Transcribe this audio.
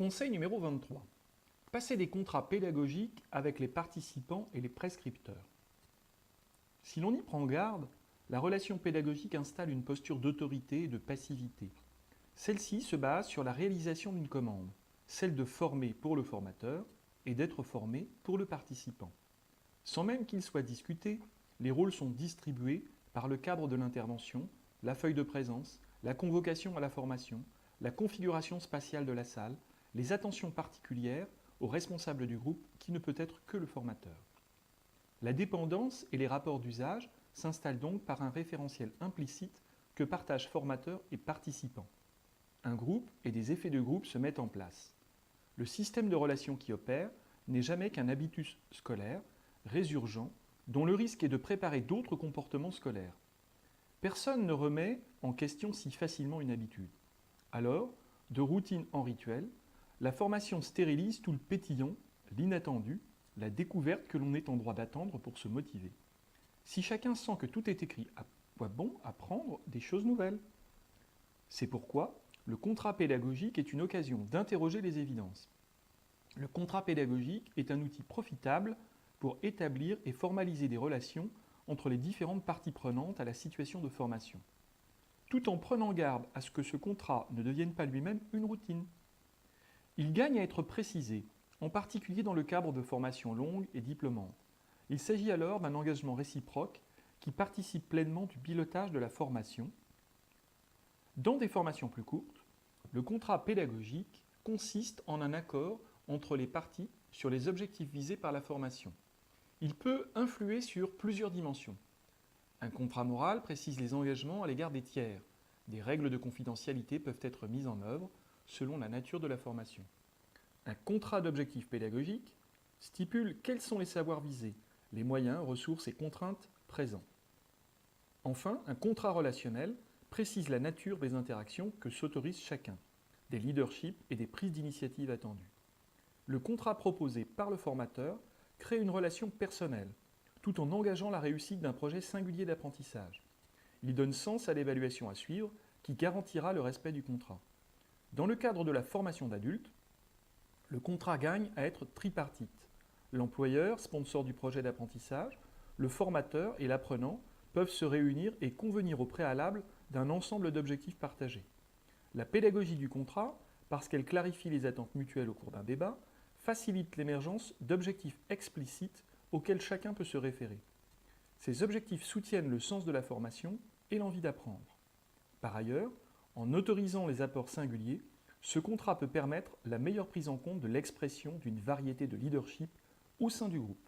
Conseil numéro 23. Passer des contrats pédagogiques avec les participants et les prescripteurs. Si l'on y prend garde, la relation pédagogique installe une posture d'autorité et de passivité. Celle-ci se base sur la réalisation d'une commande, celle de former pour le formateur et d'être formé pour le participant. Sans même qu'il soit discuté, les rôles sont distribués par le cadre de l'intervention, la feuille de présence, la convocation à la formation, la configuration spatiale de la salle, les attentions particulières au responsable du groupe qui ne peut être que le formateur. La dépendance et les rapports d'usage s'installent donc par un référentiel implicite que partagent formateurs et participants. Un groupe et des effets de groupe se mettent en place. Le système de relations qui opère n'est jamais qu'un habitus scolaire, résurgent, dont le risque est de préparer d'autres comportements scolaires. Personne ne remet en question si facilement une habitude. Alors, de routine en rituel, la formation stérilise tout le pétillant, l'inattendu, la découverte que l'on est en droit d'attendre pour se motiver. Si chacun sent que tout est écrit, à quoi bon apprendre des choses nouvelles? C'est pourquoi le contrat pédagogique est une occasion d'interroger les évidences. Le contrat pédagogique est un outil profitable pour établir et formaliser des relations entre les différentes parties prenantes à la situation de formation, tout en prenant garde à ce que ce contrat ne devienne pas lui-même une routine. Il gagne à être précisé, en particulier dans le cadre de formations longues et diplômantes. Il s'agit alors d'un engagement réciproque qui participe pleinement du pilotage de la formation. Dans des formations plus courtes, le contrat pédagogique consiste en un accord entre les parties sur les objectifs visés par la formation. Il peut influer sur plusieurs dimensions. Un contrat moral précise les engagements à l'égard des tiers. Des règles de confidentialité peuvent être mises en œuvre selon la nature de la formation. Un contrat d'objectifs pédagogiques stipule quels sont les savoirs visés, les moyens, ressources et contraintes présents. Enfin, un contrat relationnel précise la nature des interactions que s'autorise chacun, des leaderships et des prises d'initiative attendues. Le contrat proposé par le formateur crée une relation personnelle, tout en engageant la réussite d'un projet singulier d'apprentissage. Il donne sens à l'évaluation à suivre qui garantira le respect du contrat. Dans le cadre de la formation d'adultes, le contrat gagne à être tripartite. L'employeur, sponsor du projet d'apprentissage, le formateur et l'apprenant peuvent se réunir et convenir au préalable d'un ensemble d'objectifs partagés. La pédagogie du contrat, parce qu'elle clarifie les attentes mutuelles au cours d'un débat, facilite l'émergence d'objectifs explicites auxquels chacun peut se référer. Ces objectifs soutiennent le sens de la formation et l'envie d'apprendre. Par ailleurs, en autorisant les apports singuliers, ce contrat peut permettre la meilleure prise en compte de l'expression d'une variété de leadership au sein du groupe.